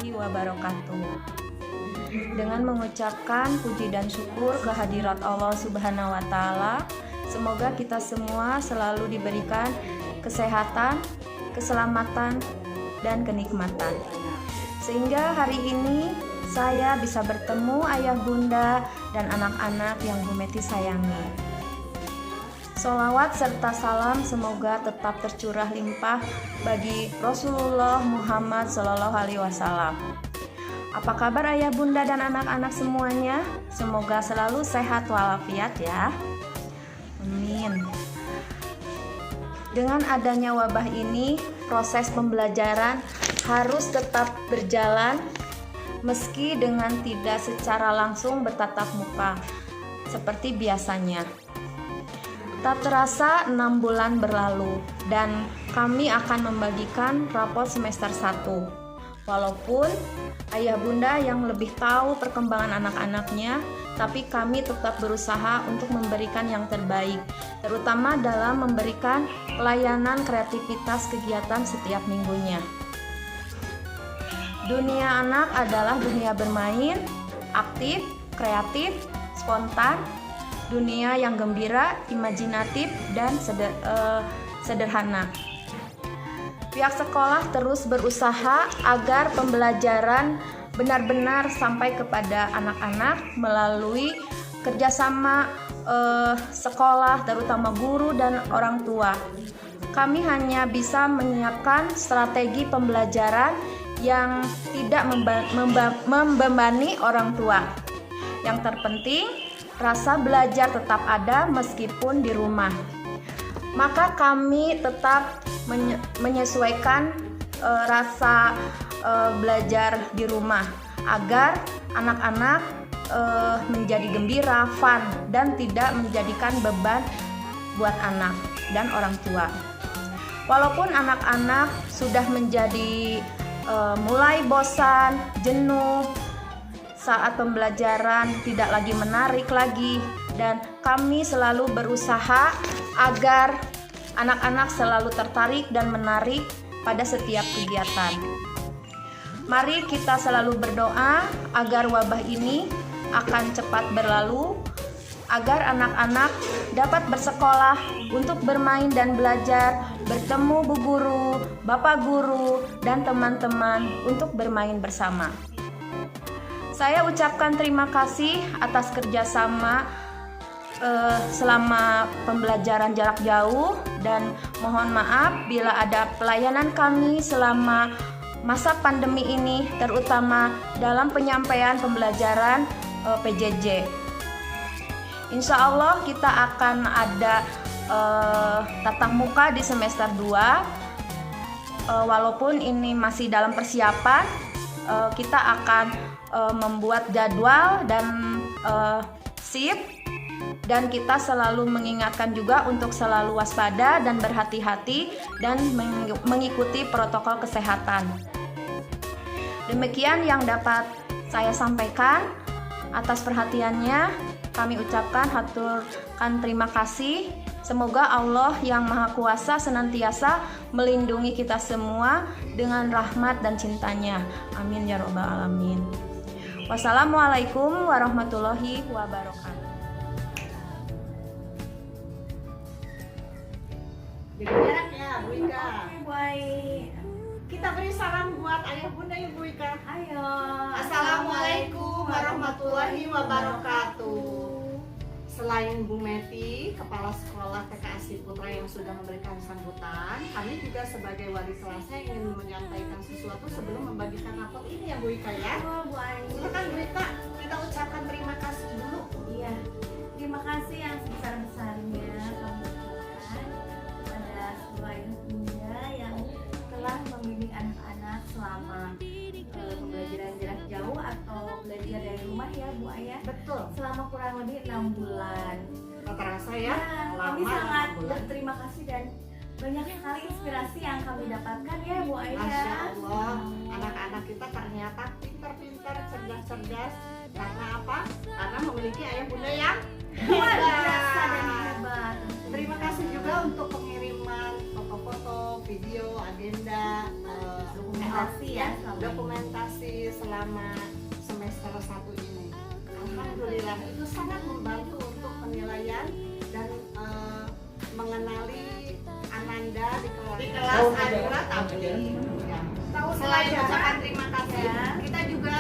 warahmatullahi wabarakatuh. Dengan mengucapkan puji dan syukur kehadirat Allah Subhanahu wa Ta'ala, semoga kita semua selalu diberikan kesehatan, keselamatan, dan kenikmatan. Sehingga hari ini saya bisa bertemu ayah bunda dan anak-anak yang Bu Meti sayangi. Sholawat serta salam semoga tetap tercurah limpah bagi Rasulullah Muhammad SAW. Apa kabar ayah bunda dan anak-anak semuanya? Semoga selalu sehat walafiat ya. Amin. Dengan adanya wabah ini, proses pembelajaran harus tetap berjalan meski dengan tidak secara langsung bertatap muka seperti biasanya. Tak terasa 6 bulan berlalu dan kami akan membagikan rapot semester 1. Walaupun ayah bunda yang lebih tahu perkembangan anak-anaknya, tapi kami tetap berusaha untuk memberikan yang terbaik, terutama dalam memberikan pelayanan kreativitas kegiatan setiap minggunya. Dunia anak adalah dunia bermain, aktif, kreatif, spontan, dunia yang gembira, imajinatif, dan sederhana. Pihak sekolah terus berusaha agar pembelajaran benar-benar sampai kepada anak-anak melalui kerjasama sekolah, terutama guru dan orang tua. Kami hanya bisa menyiapkan strategi pembelajaran yang tidak membebani orang tua. Yang terpenting, rasa belajar tetap ada meskipun di rumah. Maka kami tetap menyesuaikan rasa belajar di rumah agar anak-anak menjadi gembira, fun, dan tidak menjadikan beban buat anak dan orang tua. Walaupun anak-anak sudah menjadi mulai bosan, jenuh, saat pembelajaran tidak lagi menarik lagi, dan kami selalu berusaha agar anak-anak selalu tertarik dan menarik pada setiap kegiatan. Mari kita selalu berdoa agar wabah ini akan cepat berlalu, agar anak-anak dapat bersekolah untuk bermain dan belajar, bertemu bu guru, bapak guru, dan teman-teman untuk bermain bersama. Saya ucapkan terima kasih atas kerjasama selama pembelajaran jarak jauh, dan mohon maaf bila ada pelayanan kami selama masa pandemi ini, terutama dalam penyampaian pembelajaran PJJ. Insya Allah kita akan ada tatap muka di semester 2. Walaupun ini masih dalam persiapan, kita akan membuat jadwal dan shift, dan kita selalu mengingatkan juga untuk selalu waspada dan berhati-hati dan mengikuti protokol kesehatan. Demikian yang dapat saya sampaikan. Atas perhatiannya kami ucapkan haturkan terima kasih. Semoga Allah yang Maha Kuasa senantiasa melindungi kita semua dengan rahmat dan cintanya. Amin ya robbal alamin. Wassalamualaikum warahmatullahi wabarakatuh. Jadi jarak ya, Bu Ika. Oke, baik. Kita beri salam buat ayah bunda ya, Bu Ika. Ayo. Assalamualaikum warahmatullahi wabarakatuh. Selain Bu Meti, Kepala Sekolah TK Asih Putra yang sudah memberikan sambutan, kami juga sebagai wali kelasnya ingin menyampaikan sesuatu sebelum membagikan rapot ini ya Bu Ika ya. Oh, Bu Ai. Silakan Bu Ika, kita ucapkan terima kasih dulu. Iya. Terima kasih yang sebesar-besarnya kami ucapkan kepada seluruh ayah bunda yang telah membimbing anak-anak selama pembelajaran jarak jauh atau belajar dari rumah ya Bu Ayah. Betul. Selama kurang lebih 6 bulan. Tak terasa ya, Kami lama sangat 6 bulan. berterima kasih dan banyak sekali inspirasi yang kami dapatkan ya Bu Ayah. Masya Allah, anak-anak kita ternyata pintar-pintar, cerdas-cerdas. Karena apa? Karena memiliki ayah bunda yang Luar biasa dan hebat. hebat. Terima kasih juga untuk pengiriman foto-foto, video, agenda, Dokumentasi ya, dokumentasi yang itu sangat membantu untuk penilaian dan mengenali Ananda di kelas Adra Tapi. Ya. Selain ucapan terima kasih, kita juga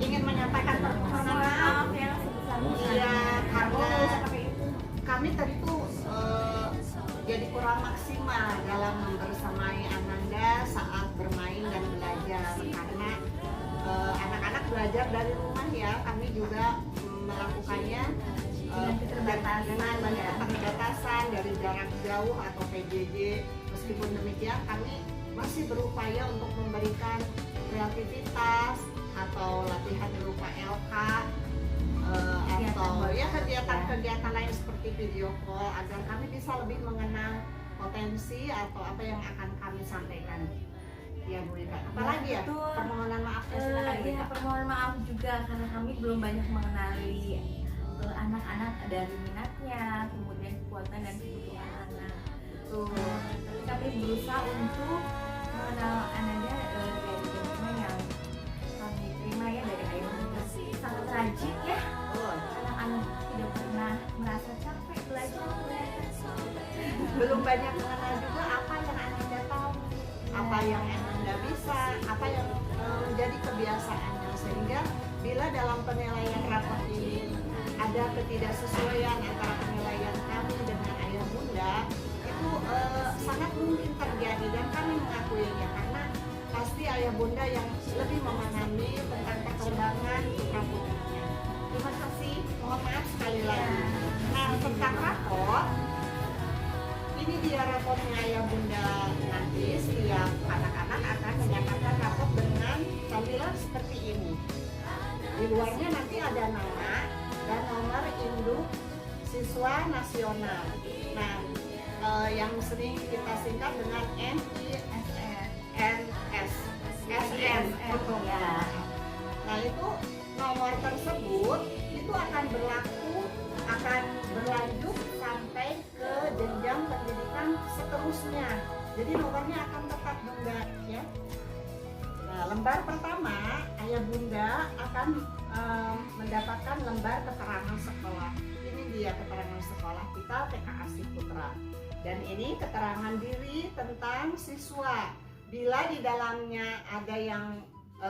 ingin menyampaikan permohonan maaf yang sebesar-besarnya. Iya, karena kami tadi tuh jadi kurang maksimal dalam membersamai Ananda saat bermain dan belajar, karena anak-anak belajar dari rumah ya, kami juga melakukannya dengan banyak keterbatasan dari jarak jauh atau PJJ. Meskipun demikian, kami masih berupaya untuk memberikan kreativitas atau latihan berupa LK atau ya kegiatan-kegiatan lain seperti video call agar kami bisa lebih mengenal potensi atau apa yang akan kami sampaikan. Ya Bu Ika, apalagi ya permohonan maafnya silakan Bu Iya, Ika. permohonan maaf juga karena kami belum banyak mengenali anak-anak dari minatnya, kemudian kekuatan dan kebutuhan anak. Tapi kami berusaha untuk mengenal Ananda dari teman yang kami terima ya dari ayah bunda, sangat rajin ya. Anak-anak tidak pernah merasa capek belajar. Belum banyak mengenal juga apa yang Ananda tahu, apa yang Ananda bisa, apa yang menjadi kebiasaannya, sehingga bila dalam penilaian rapor ini ada ketidaksesuaian antara penilaian kami dengan ayah bunda, itu sangat mungkin terjadi dan kami mengakuinya karena pasti ayah bunda yang lebih memahami tentang perkembangan putra putrinya. Terima kasih, mohon maaf sekali lagi. Nah, tentang rapor, ini dia rapornya ayah bunda. Nanti setiap anak-anak akan menyatakan rapor dengan tampilan seperti ini. Di luarnya nanti ada nama dan nomor induk siswa nasional. Nah, yang sering kita singkat dengan NISS, SN. Ya. Nah, itu nomor tersebut itu akan berlanjut sampai ke jenjang pendidikan seterusnya. Jadi nomornya akan tetap bunda ya. Nah, lembar pertama ayah bunda akan mendapatkan lembar keterangan sekolah. Ini dia keterangan sekolah kita TK Asih Putra. Dan ini keterangan diri tentang siswa. Bila di dalamnya ada yang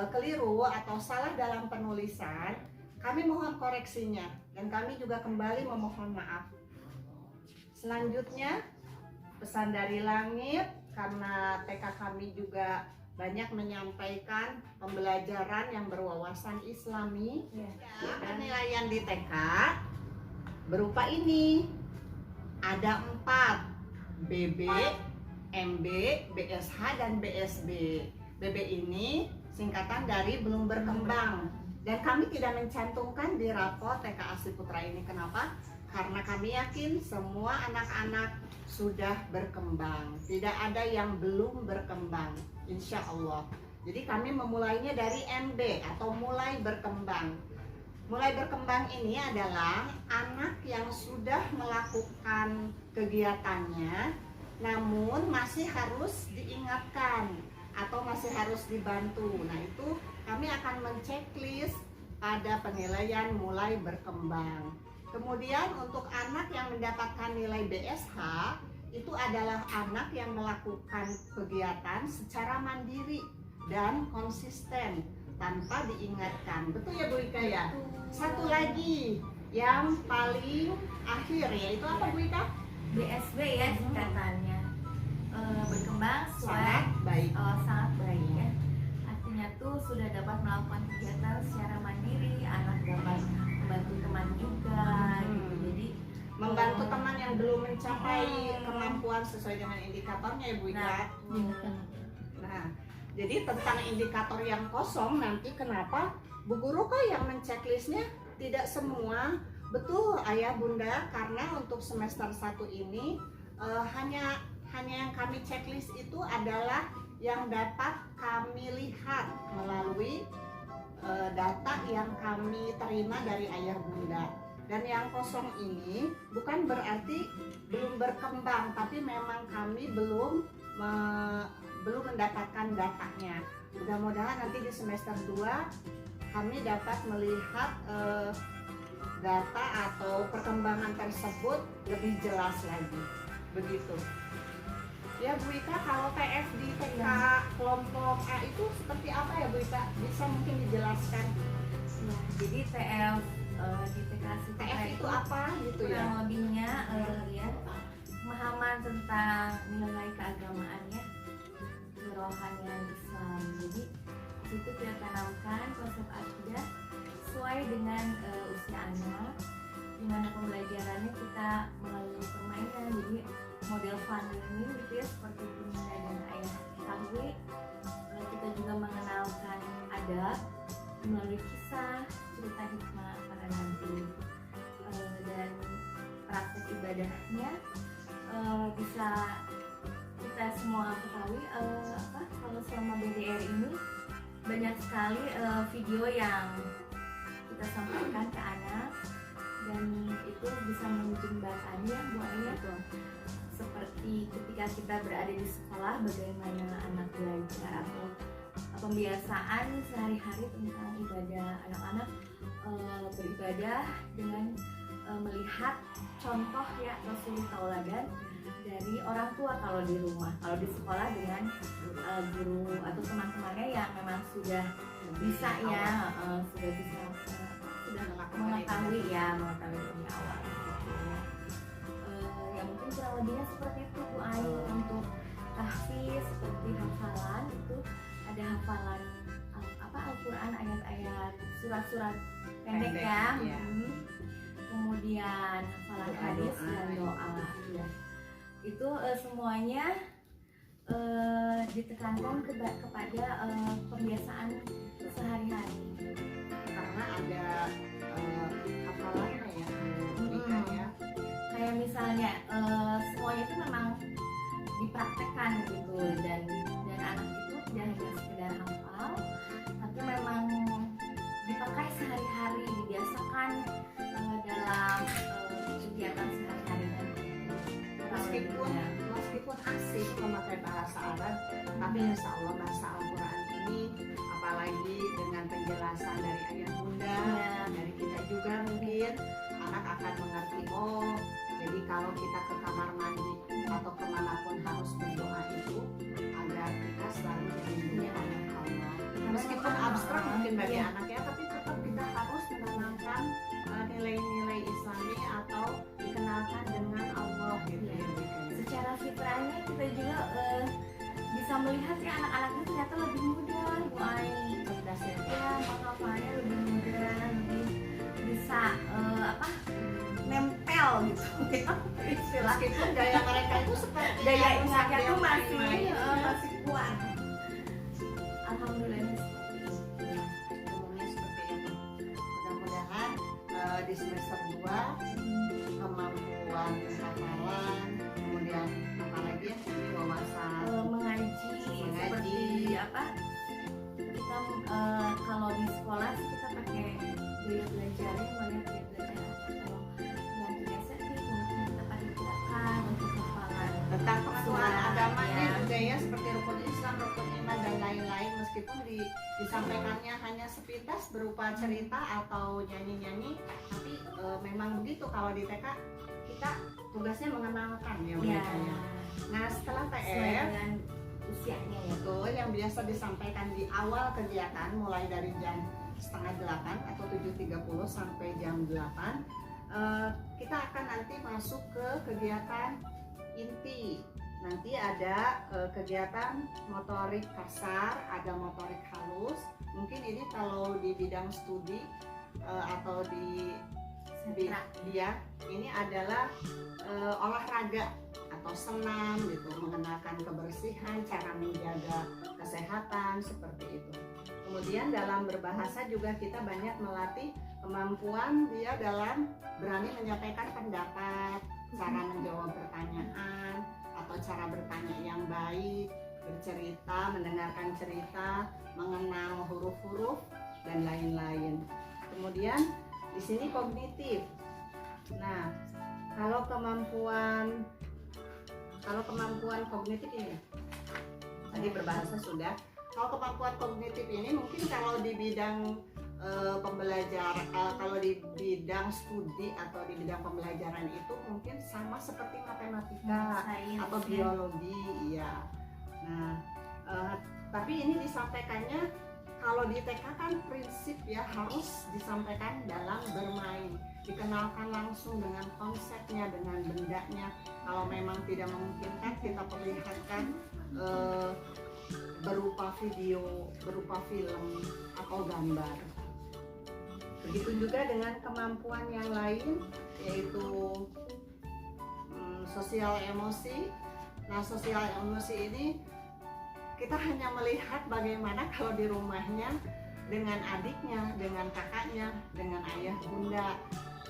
keliru atau salah dalam penulisan, kami mohon koreksinya dan kami juga kembali memohon maaf. Selanjutnya, pesan dari langit, karena TK kami juga banyak menyampaikan pembelajaran yang berwawasan Islami. Penilaian di TK berupa ini, ada 4, BB, MB, BSH, dan BSB. BB ini singkatan dari belum berkembang, dan kami tidak mencantumkan di rapor TK Asih Putra ini. Kenapa? Karena kami yakin semua anak-anak sudah berkembang, tidak ada yang belum berkembang, insya Allah. Jadi kami memulainya dari MB atau mulai berkembang. Mulai berkembang ini adalah anak yang sudah melakukan kegiatannya, namun masih harus diingatkan atau masih harus dibantu. Nah, itu kami akan menceklis pada penilaian mulai berkembang. Kemudian untuk anak yang mendapatkan nilai BSH, itu adalah anak yang melakukan kegiatan secara mandiri dan konsisten tanpa diingatkan. Betul ya Bu Ika ya? Satu lagi yang paling akhir, yaitu apa Bu Ika? BSB ya singkatannya. Berkembang Sangat baik. sangat baik ya. Artinya tuh sudah dapat melakukan kegiatan secara mandiri, anak dapat membantu teman juga gitu. Jadi Membantu teman yang belum mencapai kemampuan sesuai dengan indikatornya ya Bu Ika. Nah, jadi tentang indikator yang kosong nanti kenapa Bu Guru kok yang menceklisnya tidak semua? Betul ayah bunda, karena untuk semester 1 ini hanya yang kami checklist itu adalah yang dapat kami lihat melalui data yang kami terima dari ayah bunda. Dan yang kosong ini bukan berarti belum berkembang, tapi memang kami belum mendapatkan datanya. Mudah-mudahan nanti di semester 2 kami dapat melihat data atau perkembangan tersebut lebih jelas lagi. Begitu. Ya Bu Ika, kalau TF di TK kelompok A itu seperti apa ya Bu Ika? Bisa mungkin dijelaskan? Nah, jadi TF di TK TF itu apa gitu ya? kurang lebihnya ya pemahaman tentang nilai keagamaannya, kerohanian Islam. Jadi situ kita tanamkan konsep akidah sesuai dengan usia anak, di mana pembelajarannya kita melalui permainan. Jadi model fun learning gitu ya, seperti Bunda dan Ayah ketahui. Kita juga mengenalkan adab melalui kisah, cerita hikmah para nabi, dan praktek ibadahnya bisa kita semua ketahui. Kalau selama BDR ini banyak sekali video yang kita sampaikan ke anak, dan itu bisa menjembatani ya Bu Ayah, seperti ketika kita berada di sekolah bagaimana anak belajar atau pembiasaan sehari-hari tentang ibadah anak-anak, beribadah dengan melihat contoh ya Rasul tauladan dari orang tua kalau di rumah, kalau di sekolah dengan guru atau teman-temannya yang memang sudah bisa ya, sudah mengetahui lebih awal gitu ya. Ya mungkin kurang lebihnya seperti itu Bu Ai. Untuk tahfiz seperti hafalan itu ada hafalan Al-Quran, ayat-ayat, surat-surat pendek ya. Kemudian hafalan hadis dan doa ya. Itu semuanya ditekankan kepada pembiasaan sehari-hari, Karena ada hafalannya ya, ya. Kayak misalnya semuanya itu memang dipraktekkan gitu, dan anak itu tidak hanya sekedar hafal, tapi memang dipakai sehari-hari, dibiasakan dalam kegiatan sehari-hari. Meskipun asing memakai bahasa Arab, tapi insya Allah bahasa Al-Quran ini, apalagi dengan penjelasan dari ayah bunda, dari kita juga mungkin anak akan mengerti. Oh, jadi kalau kita ke kamar mandi atau kemanapun harus berdoa itu agar kita selalu dilindungi oleh Allah. Meskipun abstrak mungkin bagi anak ya, tapi tetap kita harus menanamkan nilai-nilai Islami atau dikenalkan dengan Allah gitu ya. Secara fitrahnya kita juga bisa melihat ya anak-anaknya ternyata lebih mudah Bu Ai, cerdasnya ya, menghafalnya lebih mudah, lebih bisa nempel gitu istilah. Meskipun daya mereka itu seperti Daya ingatnya tuh masih masih kuat. Alhamdulillah seperti itu. umumnya seperti itu. Mudah-mudahan di semester 2 kemampuan hafalan, kemudian apalagi ya ini wawasan mengaji seperti kita kalau di sekolah sih kita pakai gaya belajarnya banyak ya belajar. Kalau yang biasa sih mungkin kita pakai gerakan untuk hafalan tentang pengetahuan surat, agamanya ya. juga ya, seperti rukun Islam, rukun iman dan lain-lain, meskipun disampaikannya hanya sepintas berupa cerita atau nyanyi-nyanyi, tapi memang begitu kalau di TK kita tugasnya mengenalkan ya mereka ya. Nah setelah Sesuai TF dengan usianya ya. itu yang biasa disampaikan di awal kegiatan mulai dari jam 7:30 atau 7.30 sampai jam 8, kita akan nanti masuk ke kegiatan inti. Nanti ada kegiatan motorik kasar, ada motorik halus. Mungkin ini kalau di bidang studi atau di dia ini adalah olahraga atau senam gitu, mengenalkan kebersihan, cara menjaga kesehatan seperti itu. Kemudian dalam berbahasa juga kita banyak melatih kemampuan dia dalam berani menyampaikan pendapat, cara menjawab pertanyaan atau cara bertanya yang baik, bercerita, mendengarkan cerita, mengenal huruf-huruf dan lain-lain. Kemudian di sini kognitif. Nah, kalau kemampuan kognitif ini tadi berbahasa sudah. Kalau kemampuan kognitif ini mungkin kalau di bidang kalau di bidang studi atau di bidang pembelajaran itu mungkin sama seperti matematika Sains, atau ya. biologi, ya. Nah, tapi ini disampaikannya kalau di TK kan prinsip ya harus disampaikan dalam bermain, dikenalkan langsung dengan konsepnya, dengan bendanya. Kalau memang tidak memungkinkan, kita perlihatkan berupa video, berupa film atau gambar. Begitu juga dengan kemampuan yang lain, yaitu sosial emosi. Nah, sosial emosi ini kita hanya melihat bagaimana kalau di rumahnya dengan adiknya, dengan kakaknya, dengan ayah bunda.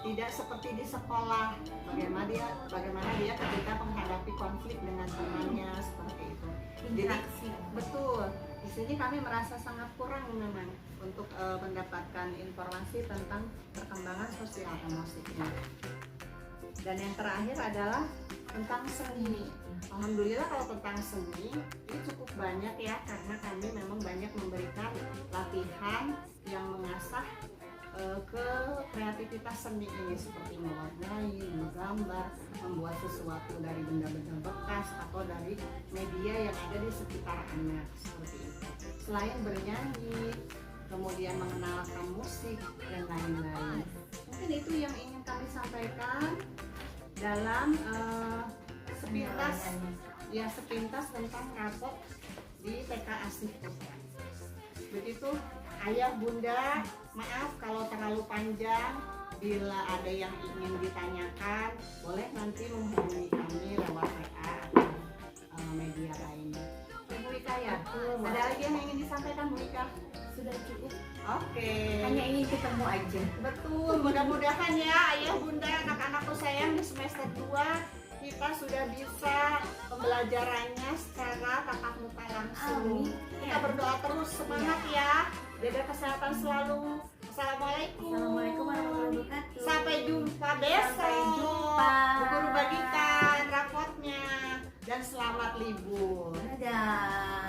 Tidak seperti di sekolah, bagaimana dia ketika menghadapi konflik dengan temannya, seperti itu. Interaksi. Betul. Di sini kami merasa sangat kurang memang untuk mendapatkan informasi tentang perkembangan sosial emosinya. Dan yang terakhir adalah tentang seni. Alhamdulillah kalau tentang seni ini cukup banyak ya, karena kami memang banyak memberikan latihan yang mengasah ke kreativitas seni ini, seperti mewarnai, menggambar, membuat sesuatu dari benda-benda bekas atau dari media yang ada di sekitar anak, seperti itu. Selain bernyanyi, kemudian mengenalkan musik dan lain-lain. Mungkin itu yang ingin kami sampaikan dalam sepintas tentang rapot di TK Asih Putra. Begitu ayah bunda, maaf kalau terlalu panjang. Bila ada yang ingin ditanyakan, boleh nanti menghubungi kami lewat WA atau media lainnya. Bu Ika ya, ada lagi yang ingin disampaikan Bu Ika? Sudah cukup. Oke. Hanya ingin ketemu aja. Betul, mudah-mudahan ya ayah bunda, anak-anakku sayang, di semester 2 kita sudah bisa pembelajarannya secara tatap muka langsung. Amin. Kita berdoa terus, semangat ya. Jaga kesehatan selalu. Assalamualaikum. Assalamualaikum warahmatullahi wabarakatuh. Sampai jumpa besok. Sampai jumpa. Bu Guru bagikan rapotnya dan selamat libur. Dadah.